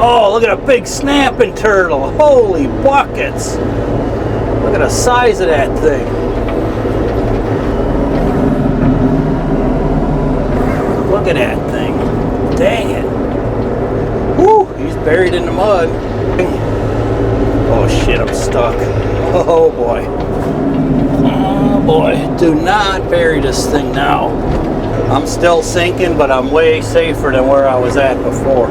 Oh, look at a big snapping turtle. Holy buckets. Look at the size of that thing. Look at that thing. Dang it. Woo, he's buried in the mud. Oh shit, I'm stuck. Oh boy. Oh boy. Do not bury this thing now. I'm still sinking, but I'm way safer than where I was at before.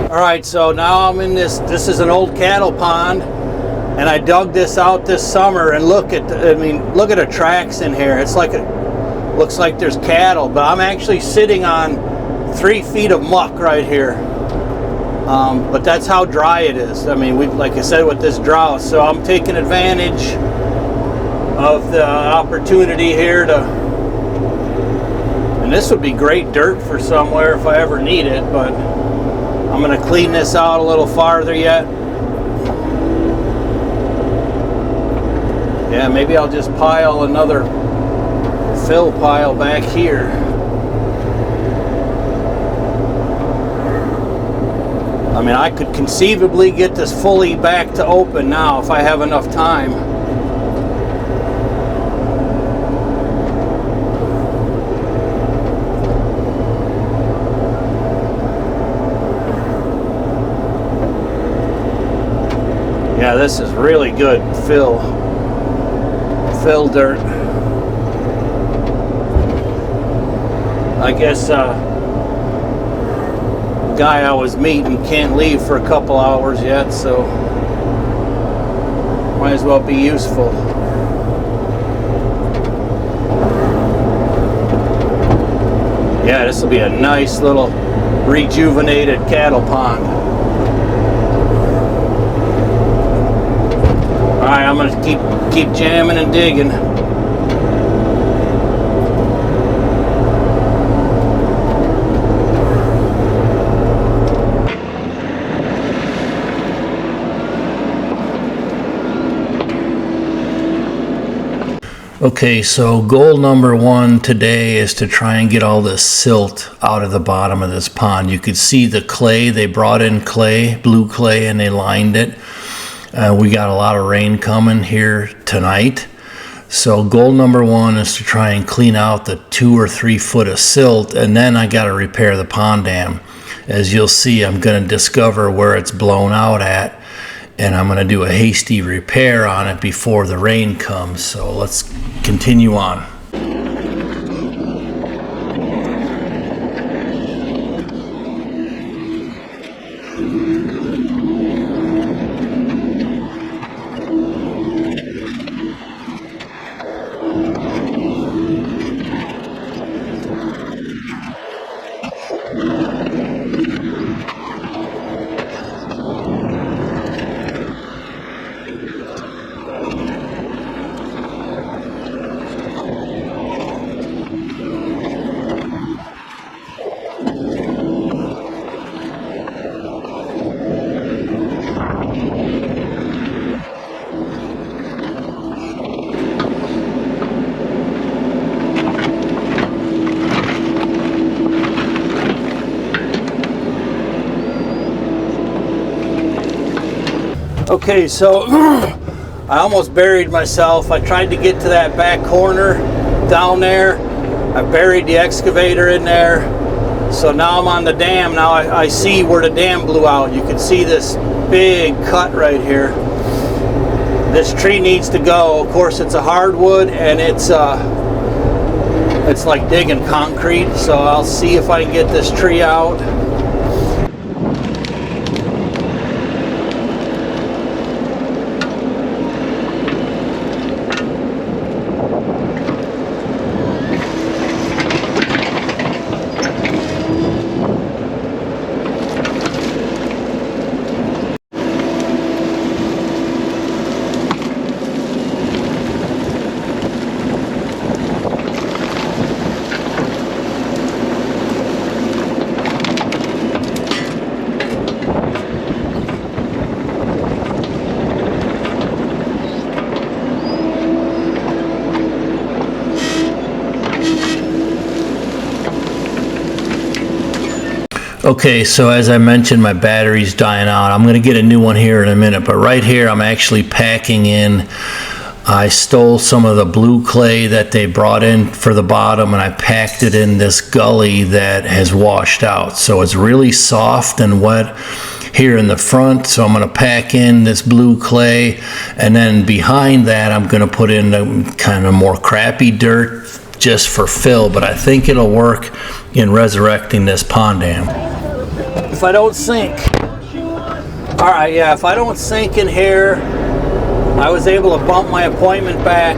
Alright, so now I'm in this is an old cattle pond, and I dug this out this summer, and look at look at the tracks in here. It's like looks like there's cattle, but I'm actually sitting on 3 feet of muck right here. But that's how dry it is. I mean, like I said, with this drought, so I'm taking advantage of the opportunity here to, and this would be great dirt for somewhere if I ever need it, but I'm going to clean this out a little farther yet. Yeah, maybe I'll just pile another fill pile back here. I mean, I could conceivably get this fully back to open now if I have enough time. Yeah, this is really good fill dirt. I guess the guy I was meeting can't leave for a couple hours yet, so might as well be useful. Yeah, this will be a nice little rejuvenated cattle pond. Alright, I'm gonna keep jamming and digging. Okay, so goal number 1 today is to try and get all this silt out of the bottom of this pond. You could see the clay. They brought in clay, blue clay, and they lined it. We got a lot of rain coming here tonight. So goal number 1 is to try and clean out the 2 or 3 foot of silt, and then I got to repair the pond dam. As you'll see, I'm going to discover where it's blown out at, and I'm going to do a hasty repair on it before the rain comes. So let's continue on. Okay, so I almost buried myself. I tried to get to that back corner down there. I buried the excavator in there. So now I'm on the dam. Now I see where the dam blew out. You can see this big cut right here. This tree needs to go. Of course, it's a hardwood, and it's like digging concrete. So I'll see if I can get this tree out. Okay, so as I mentioned, my battery's dying out. I'm gonna get a new one here in a minute, but right here I'm actually packing in. I stole some of the blue clay that they brought in for the bottom, and I packed it in this gully that has washed out. So it's really soft and wet here in the front. So I'm gonna pack in this blue clay, and then behind that I'm gonna put in the kind of more crappy dirt just for fill, but I think it'll work in resurrecting this pond dam. If I don't sink, all right, yeah, if I don't sink in here, I was able to bump my appointment back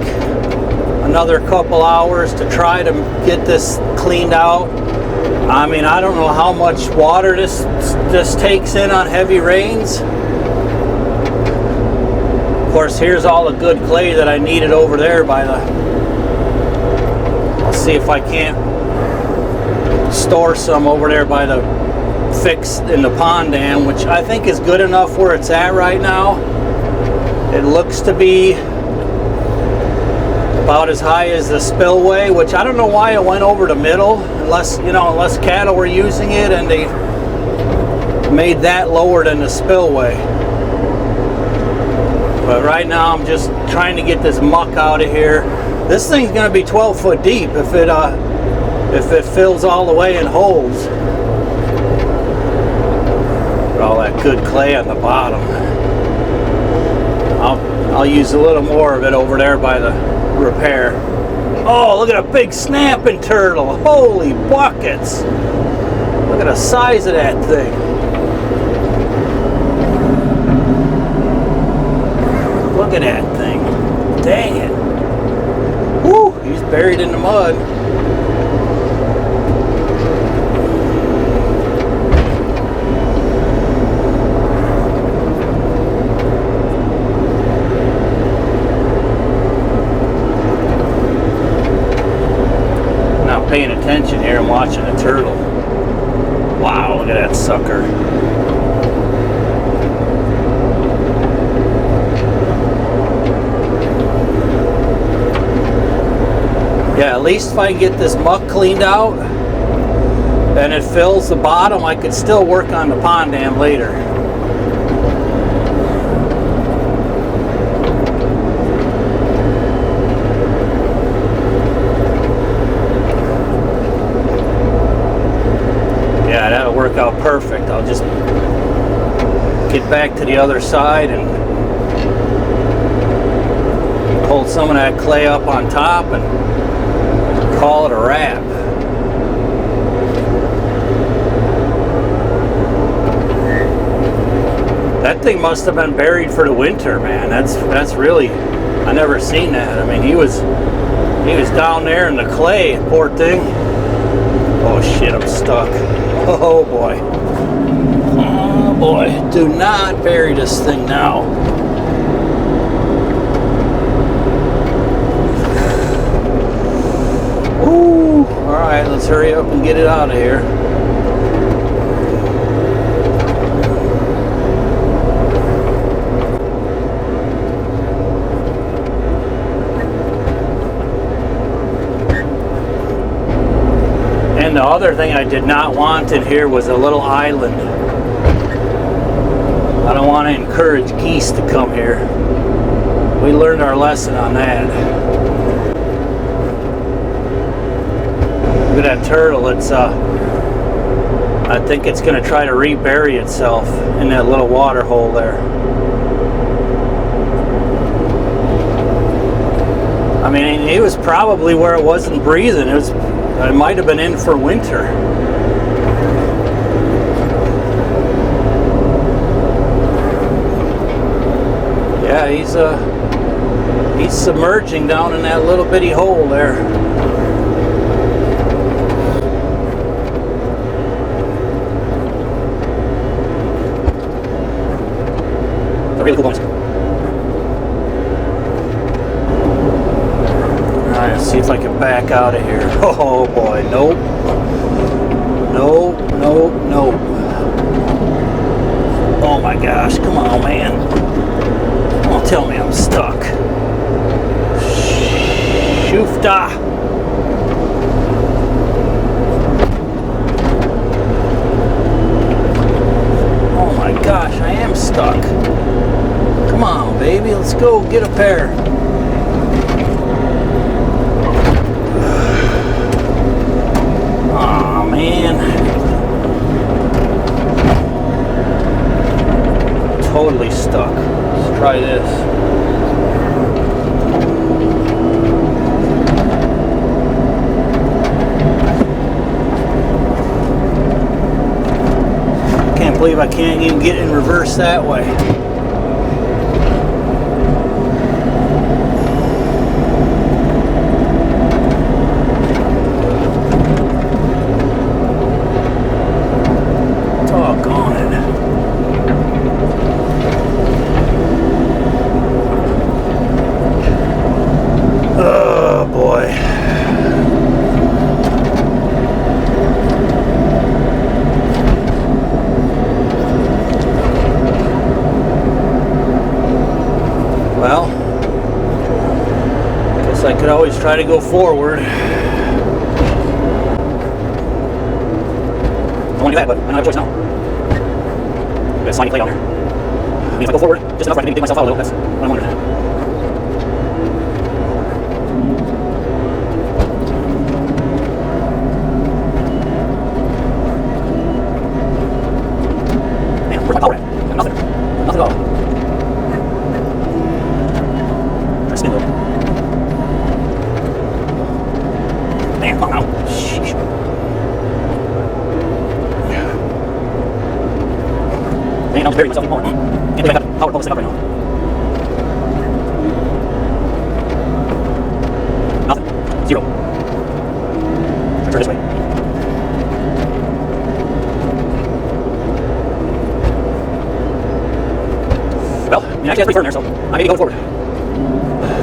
another couple hours to try to get this cleaned out. I mean, I don't know how much water this takes in on heavy rains. Of course, here's all the good clay that I needed over there by the... I'll see if I can't store some over there by the fix in the pond dam, which I think is good enough where it's at right now. It looks to be about as high as the spillway, which I don't know why it went over the middle, unless, you know, unless cattle were using it and they made that lower than the spillway. But right now I'm just trying to get this muck out of here. This thing's going to be 12 foot deep if it fills all the way and holds. Put all that good clay on the bottom. I'll use a little more of it over there by the repair. Oh, look at a big snapping turtle. Holy buckets. Look at the size of that thing. Look at that thing. Dang it. Woo, he's buried in the mud. Paying attention here, I'm watching a turtle. Wow, look at that sucker. Yeah, at least if I can get this muck cleaned out and it fills the bottom, I could still work on the pond dam later. That'll work out perfect. I'll just get back to the other side and pull some of that clay up on top and call it a wrap. That thing must have been buried for the winter, man. That's really, I never seen that. I mean, he was down there in the clay, poor thing. Oh shit, I'm stuck. Oh boy. Oh boy. Do not bury this thing now. Ooh. Alright, let's hurry up and get it out of here. And the other thing I did not want in here was a little island. I don't want to encourage geese to come here. We learned our lesson on that. Look at that turtle. It's I think it's going to try to rebury itself in that little water hole there. I mean, it was probably where it wasn't breathing. It might have been in for winter. Yeah, he's submerging down in that little bitty hole there. A really cool bonus. Alright, let's see if I can back out of here. Oh boy, nope. Nope, nope, nope. Oh my gosh, come on, man. Don't tell me I'm stuck. Shoofta. stuck. Come on, baby, let's go get a pair. Oh man. Totally stuck. Let's try this. Can't believe I can't even get in reverse that way. Doggone it. Oh boy. Well, guess I could always try to go forward. I don't want to do that, but I don't have a choice now. Got a slimy clay on there. I mean, if I go forward just enough, I can maybe dig myself out a little. That's what I'm wondering. Man, where's my power at? Got nothing. Nothing at all. Spin though. Man, come on now. Sheesh. Man, I'm burying myself even more. Can't believe I got the power to pull this thing up right now. Nothing. Zero. Turn this way. Well, I mean, actually that's pretty firm there, so I may be going forward.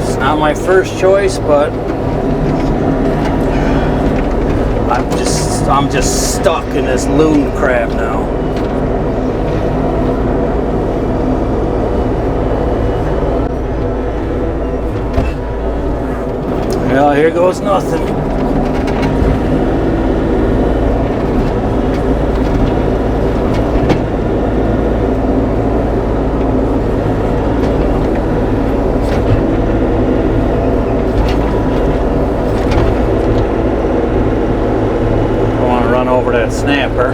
It's not my first choice, but I'm just stuck in this loon crap now. Well, here goes nothing. Over that snapper.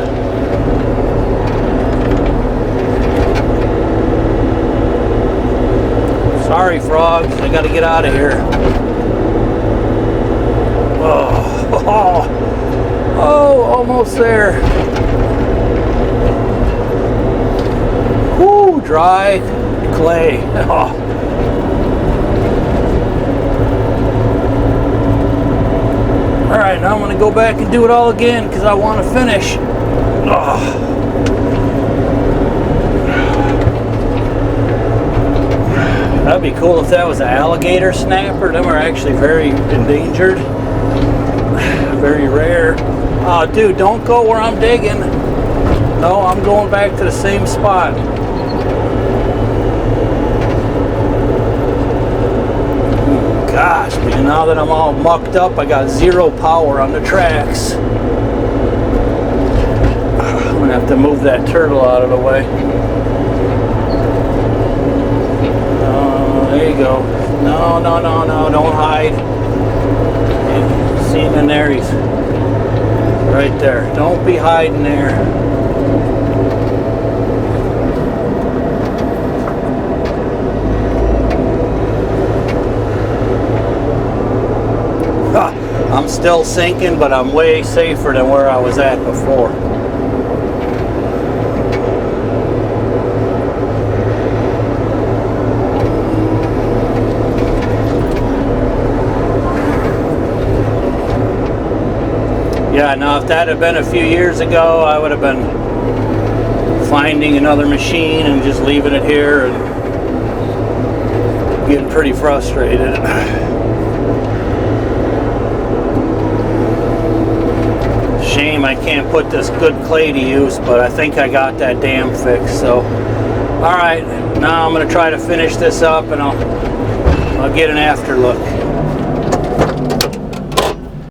Sorry, frogs, I gotta get out of here. Oh, almost there. Whoo, dry clay. Oh. Alright, now I'm going to go back and do it all again because I want to finish. Oh. That'd be cool if that was an alligator snapper. Them are actually very endangered. Very rare. Oh, dude, don't go where I'm digging. No, I'm going back to the same spot. Gosh, man, now that I'm all mucked up, I got zero power on the tracks. I'm gonna have to move that turtle out of the way. There you go. No, don't hide. See him in there, he's right there. Don't be hiding there. I'm still sinking, but I'm way safer than where I was at before. Yeah, now if that had been a few years ago, I would have been finding another machine and just leaving it here and getting pretty frustrated. Shame I can't put this good clay to use, but I think I got that dam fixed. So, all right, now I'm going to try to finish this up, and I'll get an after look.